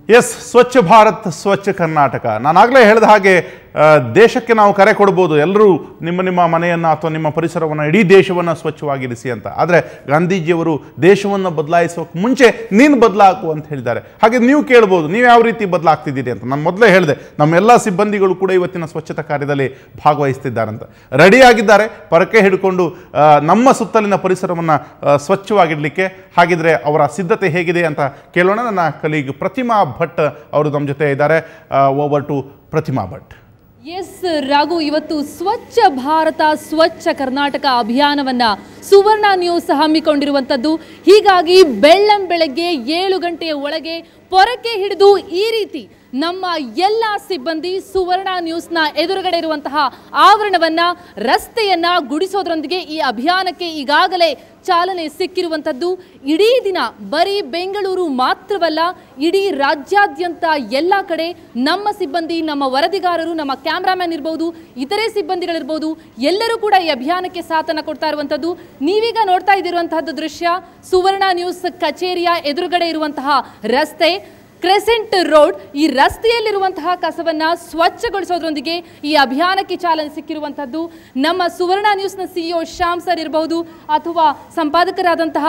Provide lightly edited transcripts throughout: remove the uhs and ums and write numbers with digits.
S, Swachh Bharat ಸ್ವಚ್ಛ ಕರ್ನಾಟಕ. ನಾನಾಗಲೇ ಹೇಳಿದ ಹಾಗೆ ದೇಶಕ್ಕೆ ನಾವು ಕರೆ ಕೊಡ್ಬೋದು, ಎಲ್ಲರೂ ನಿಮ್ಮ ಮನೆಯನ್ನು ಅಥವಾ ನಿಮ್ಮ ಪರಿಸರವನ್ನು, ಇಡೀ ದೇಶವನ್ನು ಸ್ವಚ್ಛವಾಗಿರಿಸಿ ಅಂತ. ಆದರೆ ಗಾಂಧೀಜಿಯವರು ದೇಶವನ್ನು ಬದಲಾಯಿಸೋಕೆ ಮುಂಚೆ ನೀನು ಬದಲಾಕು ಅಂತ ಹೇಳಿದ್ದಾರೆ. ಹಾಗೆ ನೀವು ಕೇಳ್ಬೋದು, ನೀವು ಯಾವ ರೀತಿ ಬದಲಾಗ್ತಿದ್ದೀರಿ ಅಂತ. ನಾನು ಮೊದಲೇ ಹೇಳಿದೆ, ನಮ್ಮೆಲ್ಲ ಸಿಬ್ಬಂದಿಗಳು ಕೂಡ ಇವತ್ತಿನ ಸ್ವಚ್ಛತಾ ಕಾರ್ಯದಲ್ಲಿ ಭಾಗವಹಿಸ್ತಿದ್ದಾರಂತ. ರೆಡಿಯಾಗಿದ್ದಾರೆ ಪರಕೆ ಹಿಡ್ಕೊಂಡು ನಮ್ಮ ಸುತ್ತಲಿನ ಪರಿಸರವನ್ನು ಸ್ವಚ್ಛವಾಗಿಡಲಿಕ್ಕೆ. ಹಾಗಿದ್ರೆ ಅವರ ಸಿದ್ಧತೆ ಹೇಗಿದೆ ಅಂತ ಕೇಳೋಣ. ನನ್ನ ಕಲೀಗ್ ಪ್ರತಿಮಾ ಭಟ್ ಅವರು ನಮ್ಮ ಜೊತೆ ಇದ್ದಾರೆ. Over to Pratima Bhat. Yes Raghu, ಇವತ್ತು ಸ್ವಚ್ಛ ಭಾರತ ಸ್ವಚ್ಛ ಕರ್ನಾಟಕ ಅಭಿಯಾನವನ್ನ ಸುವರ್ಣ ನ್ಯೂಸ್ ಹಮ್ಮಿಕೊಂಡಿರುವಂಥದ್ದು. ಹೀಗಾಗಿ ಬೆಳ್ಳಂಬೆಳಗ್ಗೆ 7 ಗಂಟೆಯ ಒಳಗೆ ಪೊರಕೆ ಹಿಡಿದು ಈ ರೀತಿ ನಮ್ಮ ಎಲ್ಲ ಸಿಬ್ಬಂದಿ ಸುವರ್ಣ ನ್ಯೂಸ್ನ ಎದುರುಗಡೆ ಇರುವಂತಹ ಆವರಣವನ್ನ, ರಸ್ತೆಯನ್ನ ಗುಡಿಸೋದ್ರೊಂದಿಗೆ ಈ ಅಭಿಯಾನಕ್ಕೆ ಈಗಾಗಲೇ ಚಾಲನೆ ಸಿಕ್ಕಿರುವಂಥದ್ದು. ಇಡೀ ದಿನ ಬರೀ ಬೆಂಗಳೂರು ಮಾತ್ರವಲ್ಲ, ಇಡೀ ರಾಜ್ಯಾದ್ಯಂತ ಎಲ್ಲ ಕಡೆ ನಮ್ಮ ಸಿಬ್ಬಂದಿ, ನಮ್ಮ ವರದಿಗಾರರು, ನಮ್ಮ ಕ್ಯಾಮ್ರಾಮನ್ ಇರ್ಬೋದು, ಇತರೆ ಸಿಬ್ಬಂದಿಗಳಿರ್ಬೋದು, ಎಲ್ಲರೂ ಕೂಡ ಈ ಅಭಿಯಾನಕ್ಕೆ ಸಾಥನ್ನು ಕೊಡ್ತಾ ಇರುವಂಥದ್ದು. ನೀವೀಗ ನೋಡ್ತಾ ಇದ್ದಿರುವಂತಹದ್ದು ದೃಶ್ಯ ಸುವರ್ಣ ನ್ಯೂಸ್ ಕಚೇರಿಯ ಎದುರುಗಡೆ ಇರುವಂತಹ ರಸ್ತೆ, ಕ್ರೆಸೆಂಟ್ ರೋಡ್. ಈ ರಸ್ತೆಯಲ್ಲಿರುವಂತಹ ಕಸವನ್ನ ಸ್ವಚ್ಛಗೊಳಿಸೋದ್ರೊಂದಿಗೆ ಈ ಅಭಿಯಾನಕ್ಕೆ ಚಾಲನೆ ಸಿಕ್ಕಿರುವಂಥದ್ದು. ನಮ್ಮ ಸುವರ್ಣ ನ್ಯೂಸ್ನ CEO ಶ್ಯಾಮ್ ಸರ್ ಇರಬಹುದು, ಅಥವಾ ಸಂಪಾದಕರಾದಂತಹ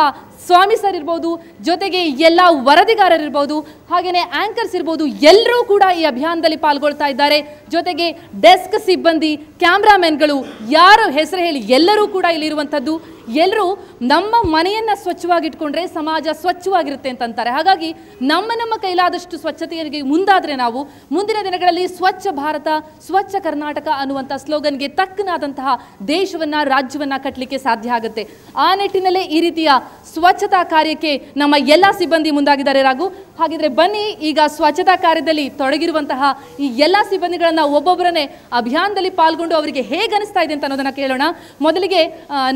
ಸ್ವಾಮಿ ಸರ್ ಇರ್ಬೋದು, ಜೊತೆಗೆ ಎಲ್ಲ ವರದಿಗಾರರಿರ್ಬೋದು, ಹಾಗೆಯೇ ಆಂಕರ್ಸ್ ಇರ್ಬೋದು, ಎಲ್ಲರೂ ಕೂಡ ಈ ಅಭಿಯಾನದಲ್ಲಿ ಪಾಲ್ಗೊಳ್ತಾ ಇದ್ದಾರೆ. ಜೊತೆಗೆ ಡೆಸ್ಕ್ ಸಿಬ್ಬಂದಿ, ಕ್ಯಾಮ್ರಾಮನ್ಗಳು, ಯಾರು ಹೆಸರು ಹೇಳಿ ಎಲ್ಲರೂ ಕೂಡ ಇಲ್ಲಿರುವಂಥದ್ದು. ಎಲ್ಲರೂ ನಮ್ಮ ಮನೆಯನ್ನು ಸ್ವಚ್ಛವಾಗಿಟ್ಕೊಂಡ್ರೆ ಸಮಾಜ ಸ್ವಚ್ಛವಾಗಿರುತ್ತೆ ಅಂತಂತಾರೆ. ಹಾಗಾಗಿ ನಮ್ಮ ಕೈಲಾದಷ್ಟು ಸ್ವಚ್ಛತೆಗೆ ಮುಂದಾದರೆ ನಾವು ಮುಂದಿನ ದಿನಗಳಲ್ಲಿ ಸ್ವಚ್ಛ ಭಾರತ ಸ್ವಚ್ಛ ಕರ್ನಾಟಕ ಅನ್ನುವಂಥ ಸ್ಲೋಗನ್ಗೆ ತಕ್ಕನಾದಂತಹ ದೇಶವನ್ನು, ರಾಜ್ಯವನ್ನು ಕಟ್ಟಲಿಕ್ಕೆ ಸಾಧ್ಯ ಆಗುತ್ತೆ. ಆ ನಿಟ್ಟಿನಲ್ಲೇ ಈ ರೀತಿಯ ಸ್ವಚ್ಛತಾ ಕಾರ್ಯಕ್ಕೆ ನಮ್ಮ ಎಲ್ಲ ಸಿಬ್ಬಂದಿ ಮುಂದಾಗಿದ್ದಾರೆ ರಾಘು. ಹಾಗಿದ್ರೆ ಬನ್ನಿ, ಈಗ ಸ್ವಚ್ಛತಾ ಕಾರ್ಯದಲ್ಲಿ ತೊಡಗಿರುವಂತಹ ಈ ಎಲ್ಲ ಸಿಬ್ಬಂದಿಗಳನ್ನ ಒಬ್ಬೊಬ್ಬರನ್ನೇ ಅಭಿಯಾನದಲ್ಲಿ ಪಾಲ್ಗೊಂಡು ಅವರಿಗೆ ಹೇಗೆ ಅನಿಸ್ತಾ ಇದೆ ಅಂತ ಅನ್ನೋದನ್ನ ಕೇಳೋಣ. ಮೊದಲಿಗೆ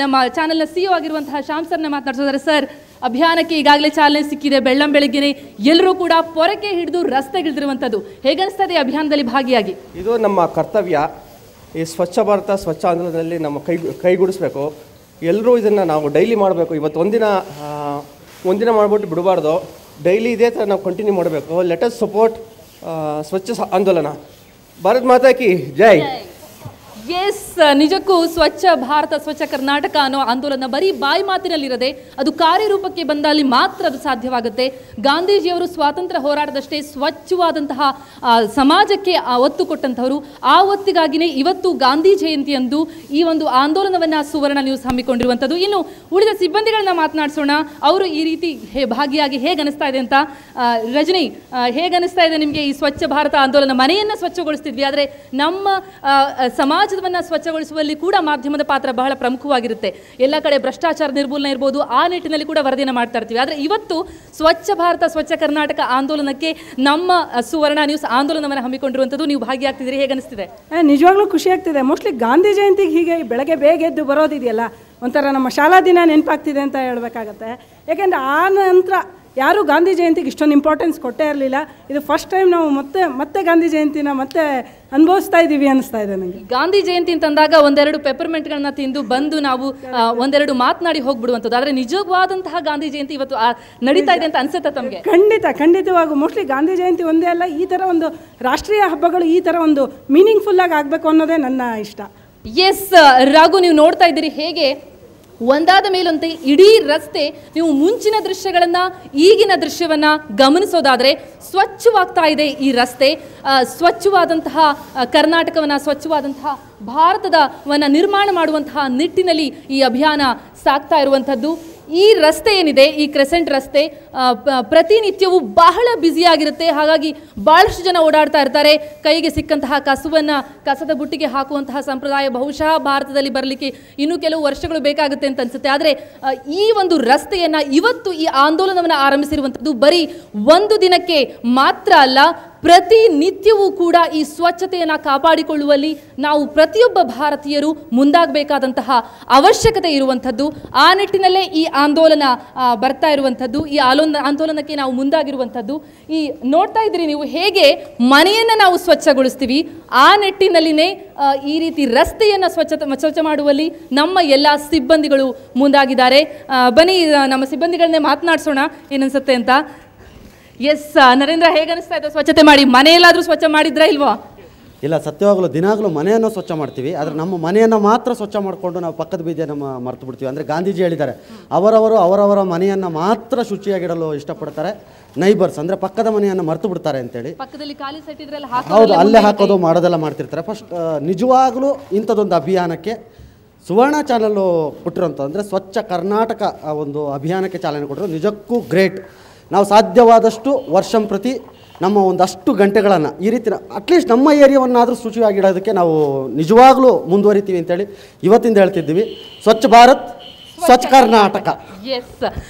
ನಮ್ಮ ಚಾನೆಲ್ನ CEO ಆಗಿರುವಂತಹ ಶ್ಯಾಮ್ ಸರ್ನ ಮಾತನಾಡ್ತಿದ್ದಾರೆ. ಸರ್, ಅಭಿಯಾನಕ್ಕೆ ಈಗಾಗಲೇ ಚಾಲನೆ ಸಿಕ್ಕಿದೆ. ಬೆಳ್ಳಂಬೆಳಗ್ಗೆನೆ ಎಲ್ಲರೂ ಕೂಡ ಪೊರಕೆ ಹಿಡಿದು ರಸ್ತೆಗಿಳಿದಿರುವಂಥದ್ದು. ಹೇಗೆ ಅನಿಸ್ತಾ ಇದೆ ಅಭಿಯಾನದಲ್ಲಿ ಭಾಗಿಯಾಗಿ? ಇದು ನಮ್ಮ ಕರ್ತವ್ಯ. ಈ ಸ್ವಚ್ಛ ಭಾರತ ಸ್ವಚ್ಛ ಆಂದೋಲನದಲ್ಲಿ ನಮ್ಮ ಕೈಗೂಡಿಸ್ಬೇಕು. ಎಲ್ಲರೂ ಇದನ್ನು ನಾವು ಡೈಲಿ ಮಾಡಬೇಕು. ಇವತ್ತು ಒಂದಿನ ಮಾಡಿಬಿಟ್ಟು ಬಿಡಬಾರ್ದು. ಡೈಲಿ ಇದೇ ಥರ ನಾವು ಕಂಟಿನ್ಯೂ ಮಾಡಬೇಕು. ಲೆಟ್ ಅಸ್ ಸಪೋರ್ಟ್ ಸ್ವಚ್ಛ ಆಂದೋಲನ. ಭಾರತ್ ಮಾತಾ ಕಿ ಜೈ. ಎಸ್, ನಿಜಕ್ಕೂ ಸ್ವಚ್ಛ ಭಾರತ ಸ್ವಚ್ಛ ಕರ್ನಾಟಕ ಅನ್ನೋ ಆಂದೋಲನ ಬರೀ ಬಾಯಿ ಮಾತಿನಲ್ಲಿರದೆ ಅದು ಕಾರ್ಯರೂಪಕ್ಕೆ ಬಂದಲ್ಲಿ ಮಾತ್ರ ಅದು ಸಾಧ್ಯವಾಗುತ್ತೆ. ಗಾಂಧೀಜಿಯವರು ಸ್ವಾತಂತ್ರ್ಯ ಹೋರಾಟದಷ್ಟೇ ಸ್ವಚ್ಛವಾದಂತಹ ಸಮಾಜಕ್ಕೆ ಒತ್ತು ಕೊಟ್ಟಂತಹವರು. ಆ ಒತ್ತಿಗಾಗಿನೇ ಇವತ್ತು ಗಾಂಧಿ ಜಯಂತಿಯಂದು ಈ ಒಂದು ಆಂದೋಲನವನ್ನ ಸುವರ್ಣ ನ್ಯೂಸ್ ಹಮ್ಮಿಕೊಂಡಿರುವಂಥದ್ದು. ಇನ್ನು ಉಳಿದ ಸಿಬ್ಬಂದಿಗಳನ್ನ ಮಾತನಾಡಿಸೋಣ. ಅವರು ಈ ರೀತಿ ಭಾಗಿಯಾಗಿ ಹೇಗೆ ಅನಿಸ್ತಾ ಇದೆ ಅಂತ. ರಜನಿ, ಹೇಗೆ ಅನಿಸ್ತಾ ಇದೆ ನಿಮಗೆ ಈ ಸ್ವಚ್ಛ ಭಾರತ ಆಂದೋಲನ? ಮನೆಯನ್ನ ಸ್ವಚ್ಛಗೊಳಿಸ್ತಿದ್ವಿ, ಆದರೆ ನಮ್ಮ ಸಮಾಜ ಸ್ವಚ್ಛಗೊಳಿಸುವಲ್ಲಿ ಕೂಡ ಮಾಧ್ಯಮದ ಪಾತ್ರ ಬಹಳ ಪ್ರಮುಖವಾಗಿರುತ್ತೆ. ಎಲ್ಲ ಕಡೆ ಭ್ರಷ್ಟಾಚಾರ ನಿರ್ಮೂಲನೆ ಇರ್ಬೋದು, ಆ ನಿಟ್ಟಿನಲ್ಲಿ ಕೂಡ ವರದಿಯನ್ನು ಮಾಡ್ತಾ ಇರ್ತೀವಿ. ಆದರೆ ಇವತ್ತು ಸ್ವಚ್ಛ ಭಾರತ ಸ್ವಚ್ಛ ಕರ್ನಾಟಕ ಆಂದೋಲನಕ್ಕೆ ನಮ್ಮ ಸುವರ್ಣ ನ್ಯೂಸ್ ಆಂದೋಲನವನ್ನು ಹಮ್ಮಿಕೊಂಡಿರುವಂಥದ್ದು. ನೀವು ಭಾಗಿಯಾಗ್ತಿದ್ದೀರಿ, ಹೇಗೆ ಅನಿಸ್ತಿದೆ? ನಿಜವಾಗ್ಲೂ ಖುಷಿ ಆಗ್ತಿದೆ. ಮೋಸ್ಟ್ಲಿ ಗಾಂಧಿ ಜಯಂತಿಗೆ ಹೀಗೆ ಬೆಳಗ್ಗೆ ಬೇಗ ಎದ್ದು ಬರೋದಿದೆಯಲ್ಲ, ಒಂಥರ ನಮ್ಮ ಶಾಲಾ ದಿನ ನೆನಪಾಗ್ತಿದೆ ಅಂತ ಹೇಳಬೇಕಾಗತ್ತೆ. ಯಾಕೆಂದರೆ ಆ ನಂತರ ಯಾರೂ ಗಾಂಧಿ ಜಯಂತಿಗೆ ಇಷ್ಟೊಂದು ಇಂಪಾರ್ಟೆನ್ಸ್ ಕೊಟ್ಟೇ ಇರಲಿಲ್ಲ. ಇದು ಫಸ್ಟ್ ಟೈಮ್ ನಾವು ಮತ್ತೆ ಗಾಂಧಿ ಜಯಂತಿನ ಮತ್ತೆ ಅನುಭವಿಸ್ತಾ ಇದ್ದೀವಿ ಅನಿಸ್ತಾ ಇದೆ ನನಗೆ. ಗಾಂಧಿ ಜಯಂತಿ ಅಂತಂದಾಗ ಒಂದೆರಡು ಪೆಪರ್ಮೆಂಟ್ಗಳನ್ನ ತಿಂದು ಬಂದು ನಾವು ಒಂದೆರಡು ಮಾತನಾಡಿ ಹೋಗ್ಬಿಡುವಂಥದ್ದು. ಆದರೆ ನಿಜವಾದಂತಹ ಗಾಂಧಿ ಜಯಂತಿ ಇವತ್ತು ನಡೀತಾ ಇದೆ ಅಂತ ಅನ್ಸುತ್ತೆ ತಮಗೆ? ಖಂಡಿತವಾಗೂ. ಮೋಸ್ಟ್ಲಿ ಗಾಂಧಿ ಜಯಂತಿ ಒಂದೇ ಅಲ್ಲ, ಈ ಥರ ಒಂದು ರಾಷ್ಟ್ರೀಯ ಹಬ್ಬಗಳು ಈ ಥರ ಒಂದು ಮೀನಿಂಗ್ಫುಲ್ ಆಗಿ ಆಗಬೇಕು ಅನ್ನೋದೇ ನನ್ನ ಇಷ್ಟ. ಎಸ್ ರಾಘು, ನೀವು ನೋಡ್ತಾ ಇದ್ದೀರಿ ಹೇಗೆ ಒಂದಾದ ಮೇಲಂತೆ ಇಡೀ ರಸ್ತೆ, ನೀವು ಮುಂಚಿನ ದೃಶ್ಯಗಳನ್ನು ಈಗಿನ ದೃಶ್ಯವನ್ನ ಗಮನಿಸೋದಾದರೆ ಸ್ವಚ್ಛವಾಗ್ತಾ ಇದೆ ಈ ರಸ್ತೆ. ಸ್ವಚ್ಛವಾದಂತಹ ಕರ್ನಾಟಕವನ್ನು, ಸ್ವಚ್ಛವಾದಂತಹ ಭಾರತದವನ್ನ ನಿರ್ಮಾಣ ಮಾಡುವಂತಹ ನಿಟ್ಟಿನಲ್ಲಿ ಈ ಅಭಿಯಾನ ಸಾಗ್ತಾ ಇರುವಂಥದ್ದು. ಈ ರಸ್ತೆ ಏನಿದೆ, ಈ ಕ್ರೆಸೆಂಟ್ ರಸ್ತೆ ಪ್ರತಿನಿತ್ಯವೂ ಬಹಳ ಬ್ಯುಸಿಯಾಗಿರುತ್ತೆ. ಹಾಗಾಗಿ ಭಾಳಷ್ಟು ಜನ ಓಡಾಡ್ತಾ ಇರ್ತಾರೆ. ಕೈಗೆ ಸಿಕ್ಕಂತಹ ಕಸದ ಬುಟ್ಟಿಗೆ ಹಾಕುವಂತಹ ಸಂಪ್ರದಾಯ ಬಹುಶಃ ಭಾರತದಲ್ಲಿ ಬರಲಿಕ್ಕೆ ಇನ್ನೂ ಕೆಲವು ವರ್ಷಗಳು ಬೇಕಾಗುತ್ತೆ ಅಂತ ಅನ್ಸುತ್ತೆ. ಆದರೆ ಈ ಒಂದು ರಸ್ತೆಯನ್ನು ಇವತ್ತು ಈ ಆಂದೋಲನವನ್ನು ಆರಂಭಿಸಿರುವಂಥದ್ದು ಬರೀ ಒಂದು ದಿನಕ್ಕೆ ಮಾತ್ರ ಅಲ್ಲ, ಪ್ರತಿನಿತ್ಯವೂ ಕೂಡ ಈ ಸ್ವಚ್ಛತೆಯನ್ನು ಕಾಪಾಡಿಕೊಳ್ಳುವಲ್ಲಿ ನಾವು ಪ್ರತಿಯೊಬ್ಬ ಭಾರತೀಯರು ಮುಂದಾಗಬೇಕಾದಂತಹ ಅವಶ್ಯಕತೆ ಇರುವಂಥದ್ದು. ಆ ನಿಟ್ಟಿನಲ್ಲೇ ಈ ಆಂದೋಲನ ಬರ್ತಾ ಇರುವಂಥದ್ದು. ಈ ಆಂದೋಲನಕ್ಕೆ ನಾವು ಮುಂದಾಗಿರುವಂಥದ್ದು. ಈ ನೋಡ್ತಾ ಇದ್ದೀರಿ ನೀವು ಹೇಗೆ ಮನೆಯನ್ನು ನಾವು ಸ್ವಚ್ಛಗೊಳಿಸ್ತೀವಿ, ಆ ನಿಟ್ಟಿನಲ್ಲಿನೇ ಈ ರೀತಿ ರಸ್ತೆಯನ್ನು ಸ್ವಚ್ಛ ಮಾಡುವಲ್ಲಿ ನಮ್ಮ ಎಲ್ಲ ಸಿಬ್ಬಂದಿಗಳು ಮುಂದಾಗಿದ್ದಾರೆ. ಬನ್ನಿ ನಮ್ಮ ಸಿಬ್ಬಂದಿಗಳನ್ನೇ ಮಾತನಾಡಿಸೋಣ ಏನನ್ಸುತ್ತೆ ಅಂತ. ಎಸ್ ನರೇಂದ್ರ, ಹೇಗೆ ಅನಿಸ್ತಾ ಇದೆ ಸ್ವಚ್ಛತೆ ಮಾಡಿ? ಮನೆಯಲ್ಲಾದ್ರೂ ಸ್ವಚ್ಛ ಮಾಡಿದ್ರಾ ಇಲ್ವಾ? ಇಲ್ಲ, ಸತ್ಯವಾಗಲೂ ದಿನಾಗಲೂ ಮನೆಯನ್ನು ಸ್ವಚ್ಛ ಮಾಡ್ತೀವಿ. ಆದರೆ ನಮ್ಮ ಮನೆಯನ್ನು ಮಾತ್ರ ಸ್ವಚ್ಛ ಮಾಡಿಕೊಂಡು ನಾವು ಪಕ್ಕದ ಬೀದಿಯನ್ನು ಮರೆತು ಬಿಡ್ತೀವಿ. ಅಂದರೆ ಗಾಂಧೀಜಿ ಹೇಳಿದ್ದಾರೆ, ಅವರವರ ಮನೆಯನ್ನು ಮಾತ್ರ ಶುಚಿಯಾಗಿಡಲು ಇಷ್ಟಪಡ್ತಾರೆ, ನೈಬರ್ಸ್ ಅಂದರೆ ಪಕ್ಕದ ಮನೆಯನ್ನು ಮರೆತು ಬಿಡ್ತಾರೆ ಅಂತೇಳಿ. ಪಕ್ಕದಲ್ಲಿ ಖಾಲಿ ಸೆಟ್ ಇದ್ರಲ್ಲ, ಹೌದು, ಅಲ್ಲೇ ಹಾಕೋದು ಮಾಡೋದೆಲ್ಲ ಮಾಡ್ತಿರ್ತಾರೆ. ಫಸ್ಟ್ ನಿಜವಾಗ್ಲೂ ಇಂಥದ್ದೊಂದು ಅಭಿಯಾನಕ್ಕೆ ಸುವರ್ಣ ಚಾನಲ್ಲು ಕೊಟ್ಟಿರೋಂಥ ಅಂದರೆ ಸ್ವಚ್ಛ ಕರ್ನಾಟಕ ಒಂದು ಅಭಿಯಾನಕ್ಕೆ ಚಾಲನೆ ಕೊಟ್ಟರು. ನಿಜಕ್ಕೂ ಗ್ರೇಟ್. ನಾವು ಸಾಧ್ಯವಾದಷ್ಟು ವರ್ಷಂಪ್ರತಿ ನಮ್ಮ ಒಂದಷ್ಟು ಗಂಟೆಗಳನ್ನು ಈ ರೀತಿ ಅಟ್ಲೀಸ್ಟ್ ನಮ್ಮ ಏರಿಯಾವನ್ನಾದರೂ ಶುಚಿಯಾಗಿಡೋದಕ್ಕೆ ನಾವು ನಿಜವಾಗ್ಲೂ ಮುಂದುವರಿತೀವಿ ಅಂತೇಳಿ ಇವತ್ತಿಂದ ಹೇಳ್ತಿದ್ದೀವಿ. ಸ್ವಚ್ಛ ಭಾರತ್, ಸ್ವಚ್ಛ ಕರ್ನಾಟಕ. ಎಸ್,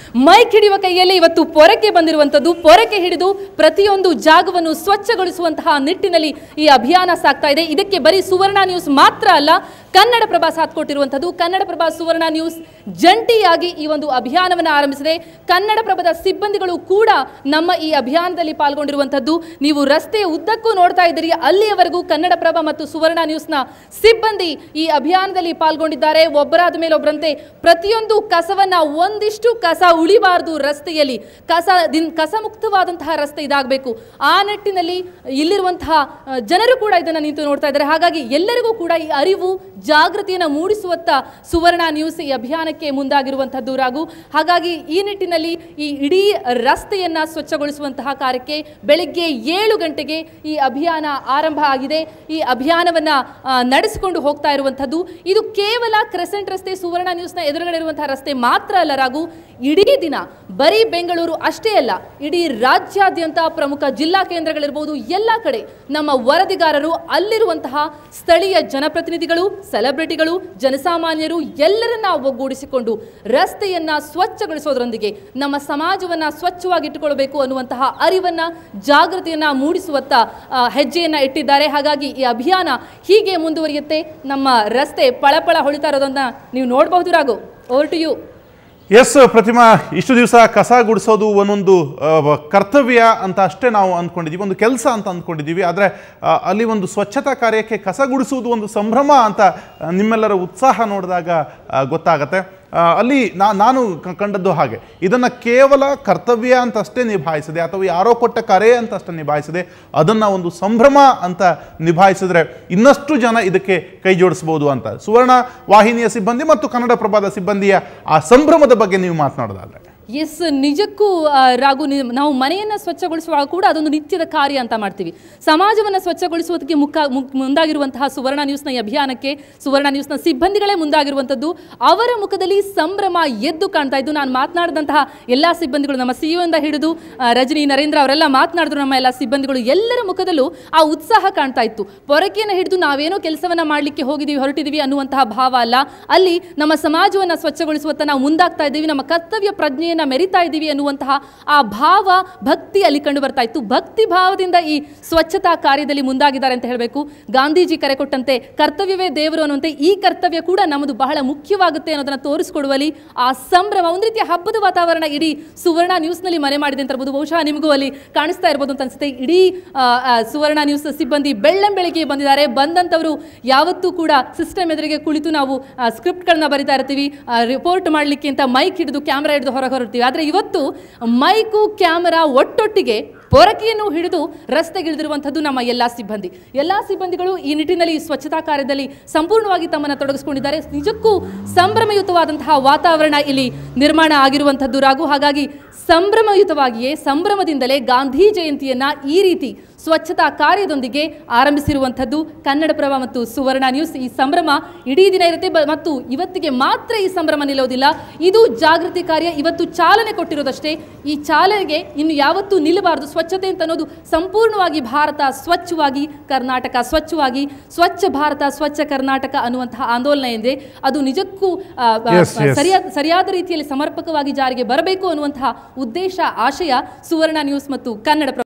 ಮೈಕ್ ಹಿಡಿಯುವ ಕೈಯಲ್ಲಿ ಇವತ್ತು ಪೊರಕೆ ಬಂದಿರುವಂತದ್ದು. ಪೊರಕೆ ಹಿಡಿದು ಪ್ರತಿಯೊಂದು ಜಾಗವನ್ನು ಸ್ವಚ್ಛಗೊಳಿಸುವಂತಹ ನಿಟ್ಟಿನಲ್ಲಿ ಈ ಅಭಿಯಾನ ಸಾಗ್ತಾ ಇದೆ. ಇದಕ್ಕೆ ಬರೀ ಸುವರ್ಣ ನ್ಯೂಸ್ ಮಾತ್ರ ಅಲ್ಲ, ಕನ್ನಡಪ್ರಭ ಸಾಥ್ ಕೊಟ್ಟಿರುವಂಥದ್ದು. ಕನ್ನಡಪ್ರಭ ಸುವರ್ಣ ನ್ಯೂಸ್ ಜಂಟಿಯಾಗಿ ಈ ಒಂದು ಅಭಿಯಾನವನ್ನು ಆರಂಭಿಸಿದೆ. ಕನ್ನಡಪ್ರಭದ ಸಿಬ್ಬಂದಿಗಳು ಕೂಡ ನಮ್ಮ ಈ ಅಭಿಯಾನದಲ್ಲಿ ಪಾಲ್ಗೊಂಡಿರುವಂಥದ್ದು. ನೀವು ರಸ್ತೆಯ ಉದ್ದಕ್ಕೂ ನೋಡ್ತಾ ಇದ್ದೀರಿ, ಅಲ್ಲಿಯವರೆಗೂ ಕನ್ನಡಪ್ರಭ ಮತ್ತು ಸುವರ್ಣ ನ್ಯೂಸ್ನ ಸಿಬ್ಬಂದಿ ಈ ಅಭಿಯಾನದಲ್ಲಿ ಪಾಲ್ಗೊಂಡಿದ್ದಾರೆ. ಒಬ್ಬರಾದ ಮೇಲೆ ಒಬ್ಬರಂತೆ ಪ್ರತಿಯೊಂದು ಕಸವನ್ನ, ಒಂದಿಷ್ಟು ಕಸ ಉಳಿಬಾರದು ರಸ್ತೆಯಲ್ಲಿ, ಕಸ ಮುಕ್ತವಾದಂತಹ ರಸ್ತೆ ಇದಾಗಬೇಕು. ಆ ನಿಟ್ಟಿನಲ್ಲಿ ಇಲ್ಲಿರುವಂತಹ ಜನರು ಕೂಡ ಇದನ್ನು ನಿಂತು ನೋಡ್ತಾ ಇದ್ದಾರೆ. ಹಾಗಾಗಿ ಎಲ್ಲರಿಗೂ ಕೂಡ ಈ ಅರಿವು, ಜಾಗೃತಿಯನ್ನು ಮೂಡಿಸುವತ್ತ ಸುವರ್ಣ ನ್ಯೂಸ್ ಈ ಅಭಿಯಾನಕ್ಕೆ ಮುಂದಾಗಿರುವಂಥದ್ದು ರಾಘು. ಹಾಗಾಗಿ ಈ ನಿಟ್ಟಿನಲ್ಲಿ ಈ ಇಡೀ ರಸ್ತೆಯನ್ನ ಸ್ವಚ್ಛಗೊಳಿಸುವಂತಹ ಕಾರ್ಯಕ್ಕೆ ಬೆಳಿಗ್ಗೆ 7 ಗಂಟೆಗೆ ಈ ಅಭಿಯಾನ ಆರಂಭ ಆಗಿದೆ. ಈ ಅಭಿಯಾನವನ್ನ ನಡೆಸಿಕೊಂಡು ಹೋಗ್ತಾ ಇರುವಂಥದ್ದು. ಇದು ಕೇವಲ ಕ್ರೆಸೆಂಟ್ ರಸ್ತೆ, ಸುವರ್ಣ ನ್ಯೂಸ್ನ ಎದುರುಗಡೆ ಇರುವಂತಹ ರಸ್ತೆ ಮಾತ್ರ ಅಲ್ಲ ರಾಘು. ಇಡೀ ದಿನ ಬರೀ ಬೆಂಗಳೂರು ಅಷ್ಟೇ ಅಲ್ಲ, ಇಡೀ ರಾಜ್ಯಾದ್ಯಂತ ಪ್ರಮುಖ ಜಿಲ್ಲಾ ಕೇಂದ್ರಗಳಿರ್ಬೋದು, ಎಲ್ಲ ಕಡೆ ನಮ್ಮ ವರದಿಗಾರರು ಅಲ್ಲಿರುವಂತಹ ಸ್ಥಳೀಯ ಜನಪ್ರತಿನಿಧಿಗಳು, ಸೆಲೆಬ್ರಿಟಿಗಳು, ಜನಸಾಮಾನ್ಯರು ಎಲ್ಲರನ್ನ ಒಗ್ಗೂಡಿಸಿಕೊಂಡು ರಸ್ತೆಯನ್ನ ಸ್ವಚ್ಛಗೊಳಿಸೋದ್ರೊಂದಿಗೆ ನಮ್ಮ ಸಮಾಜವನ್ನ ಸ್ವಚ್ಛವಾಗಿಟ್ಟುಕೊಳ್ಳಬೇಕು ಅನ್ನುವಂತಹ ಅರಿವನ್ನ, ಜಾಗೃತಿಯನ್ನ ಮೂಡಿಸುವತ್ತ ಹೆಜ್ಜೆಯನ್ನ ಇಟ್ಟಿದ್ದಾರೆ. ಹಾಗಾಗಿ ಈ ಅಭಿಯಾನ ಹೀಗೆ ಮುಂದುವರಿಯುತ್ತೆ. ನಮ್ಮ ರಸ್ತೆ ಪಳಪಳ ಹೊಳಿತಾ ಇರೋದನ್ನ ನೀವು ನೋಡಬಹುದು Raghu. Over to you. S Pratima, ಇಷ್ಟು ದಿವಸ ಕಸ ಗುಡಿಸೋದು ಒಂದೊಂದು ಕರ್ತವ್ಯ ಅಂತ ಅಷ್ಟೇ ನಾವು ಅಂದ್ಕೊಂಡಿದ್ದೀವಿ, ಒಂದು ಕೆಲಸ ಅಂತ ಅಂದ್ಕೊಂಡಿದ್ದೀವಿ. ಆದರೆ ಅಲ್ಲಿ ಒಂದು ಸ್ವಚ್ಛತಾ ಕಾರ್ಯಕ್ಕೆ ಕಸ ಗುಡಿಸುವುದು ಒಂದು ಸಂಭ್ರಮ ಅಂತ ನಿಮ್ಮೆಲ್ಲರ ಉತ್ಸಾಹ ನೋಡಿದಾಗ ಗೊತ್ತಾಗತ್ತೆ. ಅಲ್ಲಿ ನಾನು ಕಂಡದ್ದು ಹಾಗೆ, ಇದನ್ನು ಕೇವಲ ಕರ್ತವ್ಯ ಅಂತ ಅಷ್ಟೇ ನಿಭಾಯಿಸದೆ ಅಥವಾ ಯಾರೋ ಕೊಟ್ಟ ಕರೆ ಅಂತ ಅಷ್ಟೇ ನಿಭಾಯಿಸದೆ ಅದನ್ನು ಒಂದು ಸಂಭ್ರಮ ಅಂತ ನಿಭಾಯಿಸಿದ್ರೆ ಇನ್ನಷ್ಟು ಜನ ಇದಕ್ಕೆ ಕೈ ಜೋಡಿಸ್ಬೋದು ಅಂತ. ಸುವರ್ಣ ವಾಹಿನಿಯ ಸಿಬ್ಬಂದಿ ಮತ್ತು ಕನ್ನಡಪ್ರಭದ ಸಿಬ್ಬಂದಿಯ ಆ ಸಂಭ್ರಮದ ಬಗ್ಗೆ ನೀವು ಮಾತನಾಡೋದಾದ್ರೆ. ಎಸ್, ನಿಜಕ್ಕೂ ರಾಘು, ನಾವು ಮನೆಯನ್ನು ಸ್ವಚ್ಛಗೊಳಿಸುವಾಗ ಕೂಡ ಅದೊಂದು ನಿತ್ಯದ ಕಾರ್ಯ ಅಂತ ಮಾಡ್ತೀವಿ. ಸಮಾಜವನ್ನು ಸ್ವಚ್ಛಗೊಳಿಸುವುದಕ್ಕೆ ಮುಂದಾಗಿರುವಂತಹ ಸುವರ್ಣ ನ್ಯೂಸ್ನ ಈ ಅಭಿಯಾನಕ್ಕೆ ಸುವರ್ಣ ನ್ಯೂಸ್ನ ಸಿಬ್ಬಂದಿಗಳೇ ಮುಂದಾಗಿರುವಂಥದ್ದು. ಅವರ ಮುಖದಲ್ಲಿ ಸಂಭ್ರಮ ಎದ್ದು ಕಾಣ್ತಾ ಇದ್ದು. ನಾನು ಮಾತನಾಡಿದಂತಹ ಎಲ್ಲ ಸಿಬ್ಬಂದಿಗಳು, ನಮ್ಮ ಸಿಇಒ ಇಂದ ಹಿಡಿದು ರಜನಿ, ನರೇಂದ್ರ ಅವರೆಲ್ಲ ಮಾತನಾಡಿದ್ರು. ನಮ್ಮ ಎಲ್ಲ ಸಿಬ್ಬಂದಿಗಳು ಎಲ್ಲರ ಮುಖದಲ್ಲೂ ಆ ಉತ್ಸಾಹ ಕಾಣ್ತಾ ಇತ್ತು. ಪೊರಕೆಯನ್ನು ಹಿಡಿದು ನಾವೇನೋ ಕೆಲಸವನ್ನ ಮಾಡಲಿಕ್ಕೆ ಹೋಗಿದ್ದೀವಿ, ಹೊರಟಿದ್ದೀವಿ ಅನ್ನುವಂತಹ ಭಾವ ಅಲ್ಲ. ಅಲ್ಲಿ ನಮ್ಮ ಸಮಾಜವನ್ನು ಸ್ವಚ್ಛಗೊಳಿಸುವತ್ತ ನಾವು ಮುಂದಾಗ್ತಾ ಇದ್ದೀವಿ, ನಮ್ಮ ಕರ್ತವ್ಯ ಪ್ರಜ್ಞೆಯನ್ನು ಮೆರಿತಾ ಇದ್ದೀವಿ ಅನ್ನುವಂತಹ ಆ ಭಾವ, ಭಕ್ತಿ ಅಲ್ಲಿ ಕಂಡು ಬರ್ತಾ ಇತ್ತು. ಭಕ್ತಿ ಭಾವದಿಂದ ಈ ಸ್ವಚ್ಛತಾ ಕಾರ್ಯದಲ್ಲಿ ಮುಂದಾಗಿದ್ದಾರೆ ಅಂತ ಹೇಳಬೇಕು. ಗಾಂಧೀಜಿ ಕರೆ ಕೊಟ್ಟಂತೆ ಕರ್ತವ್ಯವೇ ದೇವರು ಅನ್ನುವಂತೆ ಈ ಕರ್ತವ್ಯ ಕೂಡ ನಮ್ಮದು ಬಹಳ ಮುಖ್ಯವಾಗುತ್ತೆ ಅನ್ನೋದನ್ನ ತೋರಿಸಿಕೊಡುವಲ್ಲಿ ಆ ಸಂಭ್ರಮ, ಒಂದು ರೀತಿಯ ಹಬ್ಬದ ವಾತಾವರಣ ಇಡೀ ಸುವರ್ಣ ನ್ಯೂಸ್ನಲ್ಲಿ ಮನೆ ಮಾಡಿದೆ ಅಂತ ಇರ್ಬೋದು. ಬಹುಶಃ ನಿಮಗೂ ಅಲ್ಲಿ ಕಾಣಿಸ್ತಾ ಇರ್ಬೋದು ಅಂತ ಅನ್ಸುತ್ತೆ. ಇಡೀ ಸುವರ್ಣ ನ್ಯೂಸ್ ಸಿಬ್ಬಂದಿ ಬೆಳ್ಳಂಬೆಳಗ್ಗೆ ಬಂದಿದ್ದಾರೆ. ಬಂದಂಥವರು ಯಾವತ್ತೂ ಕೂಡ ಸಿಸ್ಟಮ್ ಎದುರಿಗೆ ಕುಳಿತು ನಾವು ಸ್ಕ್ರಿಪ್ಟ್ಗಳನ್ನ ಬರಿತಾ ಇರ್ತೀವಿ, ರಿಪೋರ್ಟ್ ಮಾಡಲಿಕ್ಕೆ ಅಂತ ಮೈಕ್ ಹಿಡಿದು ಕ್ಯಾಮ್ರಾ ಹಿಡಿದು ಹೊರಗೆ. ಆದರೆ ಇವತ್ತು ಮೈಕು, ಕ್ಯಾಮರಾ ಒಟ್ಟೊಟ್ಟಿಗೆ ಪೊರಕೆಯನ್ನು ಹಿಡಿದು ರಸ್ತೆಗಿಳಿದಿರುವಂಥದ್ದು ನಮ್ಮ ಎಲ್ಲ ಸಿಬ್ಬಂದಿಗಳು ಈ ನಿಟ್ಟಿನಲ್ಲಿ ಸ್ವಚ್ಛತಾ ಕಾರ್ಯದಲ್ಲಿ ಸಂಪೂರ್ಣವಾಗಿ ತಮ್ಮನ್ನು ತೊಡಗಿಸಿಕೊಂಡಿದ್ದಾರೆ. ನಿಜಕ್ಕೂ ಸಂಭ್ರಮಯುತವಾದಂತಹ ವಾತಾವರಣ ಇಲ್ಲಿ ನಿರ್ಮಾಣ ಆಗಿರುವಂಥದ್ದು ರಾಘು. ಹಾಗಾಗಿ ಸಂಭ್ರಮಯುತವಾಗಿಯೇ, ಸಂಭ್ರಮದಿಂದಲೇ ಗಾಂಧಿ ಜಯಂತಿಯನ್ನ ಈ ರೀತಿ ಸ್ವಚ್ಛತಾ ಕಾರ್ಯದೊಂದಿಗೆ ಆರಂಭಿಸಿರುವಂಥದ್ದು ಕನ್ನಡಪ್ರಭ ಮತ್ತು ಸುವರ್ಣ ನ್ಯೂಸ್. ಈ ಸಂಭ್ರಮ ಇಡೀ ದಿನ ಇರುತ್ತೆ ಮತ್ತು ಇವತ್ತಿಗೆ ಮಾತ್ರ ಈ ಸಂಭ್ರಮ ನಿಲ್ಲೋದಿಲ್ಲ. ಇದು ಜಾಗೃತಿ ಕಾರ್ಯ ಇವತ್ತು ಚಾಲನೆ ಕೊಟ್ಟಿರೋದಷ್ಟೇ. ಈ ಚಾಲನೆಗೆ ಇನ್ನು ಯಾವತ್ತೂ ನಿಲ್ಲಬಾರದು. ಸ್ವಚ್ಛತೆ ಅಂತ ಅನ್ನೋದು ಸಂಪೂರ್ಣವಾಗಿ ಭಾರತ ಸ್ವಚ್ಛವಾಗಿ, ಕರ್ನಾಟಕ ಸ್ವಚ್ಛವಾಗಿ, ಸ್ವಚ್ಛ ಭಾರತ ಸ್ವಚ್ಛ ಕರ್ನಾಟಕ ಅನ್ನುವಂತಹ ಆಂದೋಲನ ಇದೆ. ಅದು ನಿಜಕ್ಕೂ ಸರಿಯಾದ ರೀತಿಯಲ್ಲಿ ಸಮರ್ಪಕವಾಗಿ ಜಾರಿಗೆ ಬರಬೇಕು ಅನ್ನುವಂತಹ ಉದ್ದೇಶ, ಆಶಯ ಸುವರ್ಣ ನ್ಯೂಸ್ ಮತ್ತು ಕನ್ನಡಪ್ರಭ